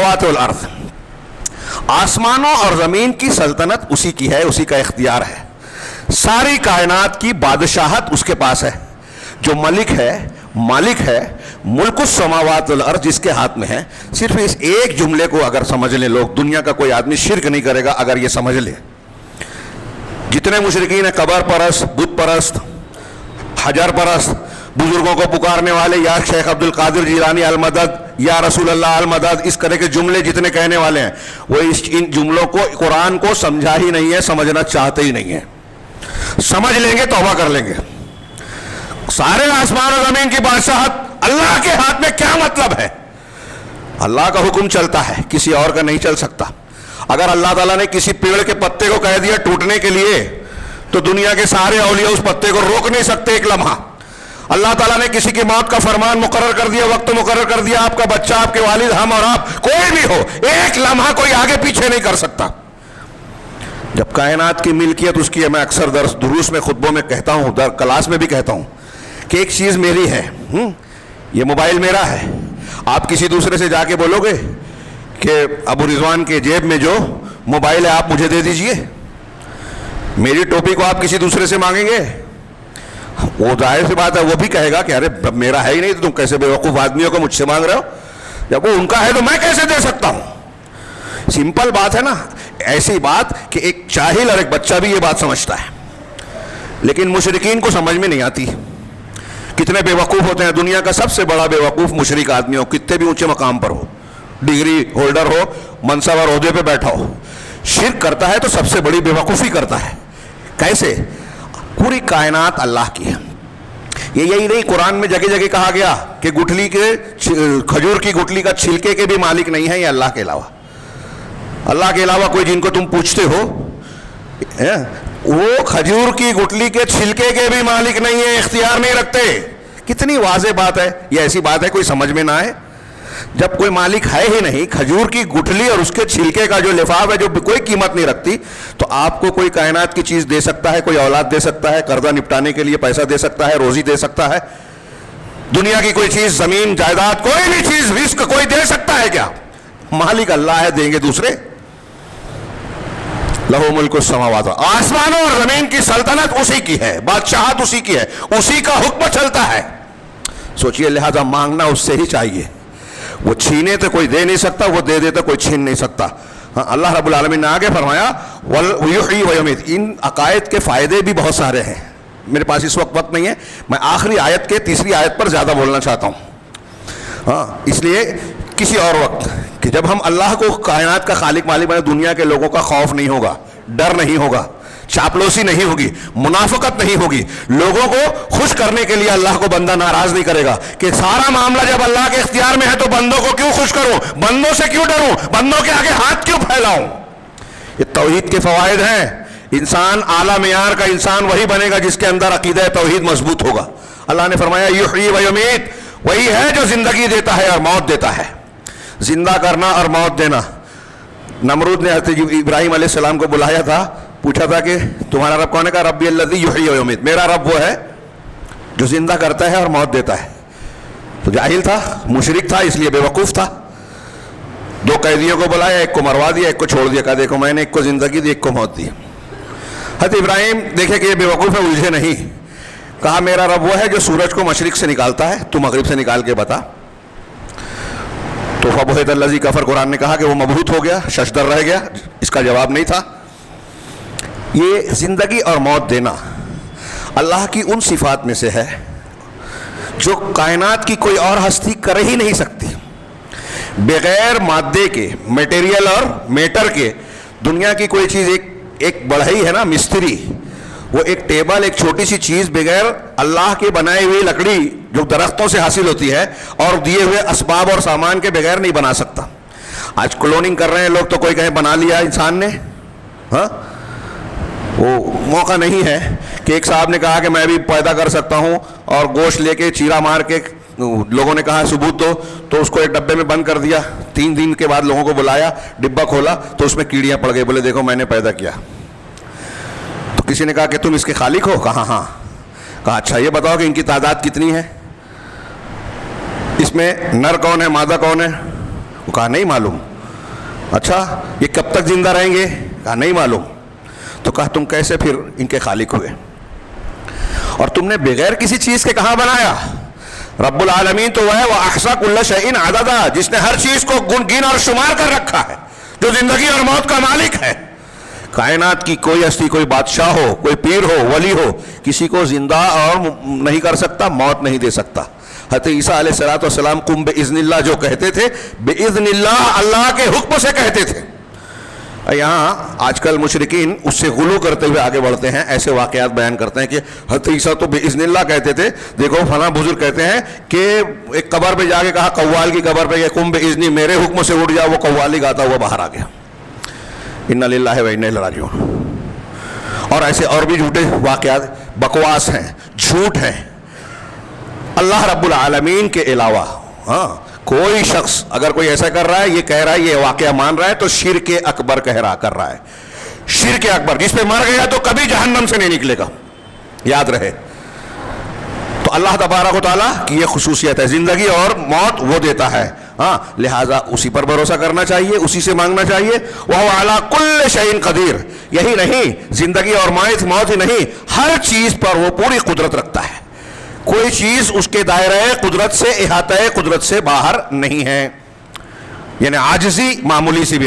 السماوات والارض، آسمانوں اور زمین کی سلطنت اسی کی ہے، اسی کا اختیار ہے، ساری کائنات کی بادشاہت اس کے پاس ہے، جو ملک ہے، مالک ہے، ملک السماوات والارض جس کے ہاتھ میں ہے۔ صرف اس ایک جملے کو اگر سمجھ لیں لوگ، دنیا کا کوئی آدمی شرک نہیں کرے گا اگر یہ سمجھ لے۔ جتنے مشرکین ہیں، قبر پرست، بت پرست، حجر پرست، بزرگوں کو پکارنے والے، یا شیخ عبد القادر جیلانی المدد، یا رسول اللہ المدد، اس طرح کے جملے جتنے کہنے والے ہیں، وہ ان جملوں کو، قرآن کو سمجھا ہی نہیں ہے، سمجھنا چاہتے ہی نہیں ہیں۔ سمجھ لیں گے توبہ کر لیں گے۔ سارے آسمان و زمین کی بادشاہت اللہ کے ہاتھ میں، کیا مطلب ہے؟ اللہ کا حکم چلتا ہے، کسی اور کا نہیں چل سکتا۔ اگر اللہ تعالیٰ نے کسی پیڑ کے پتے کو کہہ دیا ٹوٹنے کے لیے، تو دنیا کے سارے اولیاء اس پتے کو روک نہیں سکتے ایک لمحہ۔ اللہ تعالیٰ نے کسی کی موت کا فرمان مقرر کر دیا، وقت مقرر کر دیا، آپ کا بچہ، آپ کے والد، ہم اور آپ، کوئی بھی ہو، ایک لمحہ کوئی آگے پیچھے نہیں کر سکتا۔ جب کائنات کی ملکیت اس کی ہے، میں اکثر دروس میں، خطبوں میں کہتا ہوں، کلاس میں بھی کہتا ہوں کہ ایک چیز میری ہے، یہ موبائل میرا ہے۔ آپ کسی دوسرے سے جا کے بولو گے کہ ابو رضوان کے جیب میں جو موبائل ہے آپ مجھے دے دیجئے؟ میری ٹوپی کو آپ کسی دوسرے سے مانگیں گے؟ وہ ظاہر سی بات ہے، وہ بھی کہے گا کہ ارے میرا ہے ہی نہیں، تو تم کیسے بیوقوف آدمیوں کو مجھ سے مانگ رہے ہو؟ جب وہ ان کا ہے تو میں کیسے دے سکتا ہوں؟ سمپل بات ہے نا۔ ایسی بات کہ ایک جاہل اور ایک بچہ بھی یہ بات سمجھتا ہے، لیکن مشرکین کو سمجھ میں نہیں آتی۔ کتنے بیوقوف ہوتے ہیں، دنیا کا سب سے بڑا بیوقوف مشرک آدمی ہو، کتنے بھی اونچے مقام پر ہو، ڈگری ہولڈر ہو، منصب اور عہدے پہ بیٹھا ہو، شرک کرتا ہے تو سب سے بڑی بیوقوفی کرتا ہے۔ کیسے؟ پوری کائنات اللہ کی ہے۔ یہی نہیں، قرآن میں جگہ جگہ کہا گیا کہ گٹھلی کے، کھجور کی گٹھلی کا چھلکے کے بھی مالک نہیں ہے یہ اللہ کے علاوہ۔ اللہ کے علاوہ کوئی جن کو تم پوچھتے ہو، وہ کھجور کی گٹھلی کے چھلکے کے بھی مالک نہیں ہے، اختیار نہیں رکھتے۔ کتنی واضح بات ہے، یہ ایسی بات ہے کوئی سمجھ میں نہ آئے؟ جب کوئی مالک ہے ہی نہیں، کھجور کی گٹھلی اور اس کے چھلکے کا جو لفاف ہے، جو کوئی قیمت نہیں رکھتی، تو آپ کو کوئی کائنات کی چیز دے سکتا ہے، کوئی اولاد دے سکتا ہے، قرضہ نپٹانے کے لیے پیسہ دے سکتا ہے، روزی دے سکتا ہے؟ دنیا کی کوئی چیز، زمین، جائیداد، کوئی بھی چیز، رزق کوئی دے سکتا ہے کیا؟ مالک اللہ ہے، دیں گے دوسرے؟ لہو ملک السماوات، آسمانوں اور زمین کی سلطنت اسی کی ہے، بادشاہت اسی کی ہے، اسی کا حکم چلتا ہے۔ سوچئے، لہذا مانگنا اس سے ہی چاہیے۔ وہ چھینے تو کوئی دے نہیں سکتا، وہ دے دے تو کوئی چھین نہیں سکتا۔ ہاں، اللہ رب العالمین نے آگے فرمایا وَيُحْيِي وَيُمِيتُ۔ ان عقائد کے فائدے بھی بہت سارے ہیں، میرے پاس اس وقت نہیں ہے، میں آخری آیت کے تیسری آیت پر زیادہ بولنا چاہتا ہوں۔ ہاں، اس لیے کسی اور وقت کہ جب ہم اللہ کو کائنات کا خالق مالک بنے، دنیا کے لوگوں کا خوف نہیں ہوگا، ڈر نہیں ہوگا، چاپلوسی نہیں ہوگی، منافقت نہیں ہوگی، لوگوں کو خوش کرنے کے لیے اللہ کو بندہ ناراض نہیں کرے گا کہ سارا معاملہ جب اللہ کے اختیار میں ہے تو بندوں کو کیوں خوش کروں، بندوں سے کیوں ڈروں، بندوں کے آگے ہاتھ کیوں پھیلاؤں۔ یہ توحید کے فوائد ہیں۔ انسان اعلیٰ معیار کا انسان وہی بنے گا جس کے اندر عقیدہ توحید مضبوط ہوگا۔ اللہ نے فرمایا یحیی و یمیت، وہی ہے جو زندگی دیتا ہے اور موت دیتا ہے۔ زندہ کرنا اور موت دینا۔ نمرود نے حضرت ابراہیم علیہ السلام کو بلایا تھا، پوچھا تھا کہ تمہارا رب کون ہے؟ کہا ربی الذی یحیی و یمیت، میرا رب وہ ہے جو زندہ کرتا ہے اور موت دیتا ہے۔ تو جاہل تھا، مشرک تھا، اس لیے بے وقوف تھا۔ دو قیدیوں کو بلایا، ایک کو مروا دیا، ایک کو چھوڑ دیا، کہا دیکھو میں نے ایک کو زندگی دی، ایک کو موت دی۔ حضرت ابراہیم دیکھے کہ یہ بے وقوف ہے، الجھے نہیں، کہا میرا رب وہ ہے جو سورج کو مشرق سے نکالتا ہے، تو مغرب سے نکال کے بتا۔ تو فبہت الذی کفر، قرآن نے کہا کہ وہ مبہوت ہو گیا، ششدر رہ گیا، اس کا جواب نہیں تھا۔ یہ زندگی اور موت دینا اللہ کی ان صفات میں سے ہے جو کائنات کی کوئی اور ہستی کر ہی نہیں سکتی۔ بغیر مادے کے، میٹیریل اور میٹر کے، دنیا کی کوئی چیز، ایک بڑھئی ہے نا مستری، وہ ایک ٹیبل، ایک چھوٹی سی چیز بغیر اللہ کے بنائے ہوئی لکڑی جو درختوں سے حاصل ہوتی ہے اور دیے ہوئے اسباب اور سامان کے بغیر نہیں بنا سکتا۔ آج کلوننگ کر رہے ہیں لوگ، تو کوئی کہیں بنا لیا انسان نے، ہاں، وہ موقع نہیں ہے کہ ایک صاحب نے کہا کہ میں بھی پیدا کر سکتا ہوں، اور گوشت لے کے چیرا مار کے، لوگوں نے کہا ثبوت دو، تو اس کو ایک ڈبے میں بند کر دیا۔ 3 دن کے بعد لوگوں کو بلایا، ڈبہ کھولا تو اس میں کیڑیاں پڑ گئی، بولے دیکھو میں نے پیدا کیا۔ تو کسی نے کہا کہ تم اس کے خالق ہو؟ کہا ہاں۔ کہا اچھا یہ بتاؤ کہ ان کی تعداد کتنی ہے، اس میں نر کون ہے، مادہ کون ہے؟ وہ کہا نہیں معلوم۔ اچھا یہ کب تک زندہ رہیں گے؟ کہا نہیں معلوم. تو کہا تم کیسے پھر ان کے خالق ہوئے؟ اور تم نے بغیر کسی چیز کے کہاں بنایا؟ رب العالمین تو وہ ہے وَأَحْصَىٰ كُلَّ شَيْءٍ عَدَدًا، جس نے ہر چیز کو گن اور شمار کر رکھا ہے، جو زندگی اور موت کا مالک ہے. کائنات کی کوئی ہستی، کوئی بادشاہ ہو، کوئی پیر ہو، ولی ہو، کسی کو زندہ اور نہیں کر سکتا، موت نہیں دے سکتا. حضرت عیسیٰ علیہ الصلوۃ والسلام قم بإذن اللہ جو کہتے تھے، بإذن اللہ، اللہ کے حکم سے کہتے تھے. یہاں آج کل مشرکین اس سے غلو کرتے ہوئے آگے بڑھتے ہیں، ایسے واقعات بیان کرتے ہیں کہ حضرت عیسیٰ تو بإذن اللہ کہتے تھے. دیکھو فلاں بزرگ کہتے ہیں کہ ایک قبر پہ جا کے کہا، قوال کی قبر پہ، کہ قم بإذنی، میرے حکم سے اٹھ جاؤ، وہ قوالی گاتا ہوا باہر آ گیا. انا للہ و انا الیہ راجعون. اور ایسے اور بھی جھوٹے واقعات، بکواس ہیں، جھوٹ ہیں. اللہ رب العالمین کے علاوہ کوئی شخص اگر کوئی ایسا کر رہا ہے، یہ کہہ رہا ہے، یہ واقعہ مان رہا ہے، تو شرک اکبر کر رہا ہے. شرک اکبر، جس پہ مر گیا تو کبھی جہنم سے نہیں نکلے گا، یاد رہے. تو اللہ تبارک و تعالیٰ کی یہ خصوصیت ہے، زندگی اور موت وہ دیتا ہے. لہٰذا اسی پر بھروسہ کرنا چاہیے، اسی سے مانگنا چاہیے. وَهُوَ عَلَىٰ كُلِّ شَيْءٍ قَدِيرٌ. یہی نہیں، زندگی اور موت ہی نہیں، ہر چیز پر وہ پوری قدرت رکھتا ہے. کوئی چیز اس کے دائرہ قدرت سے، احاطہ قدرت سے باہر نہیں ہے. یعنی عاجزی معمولی سی بھی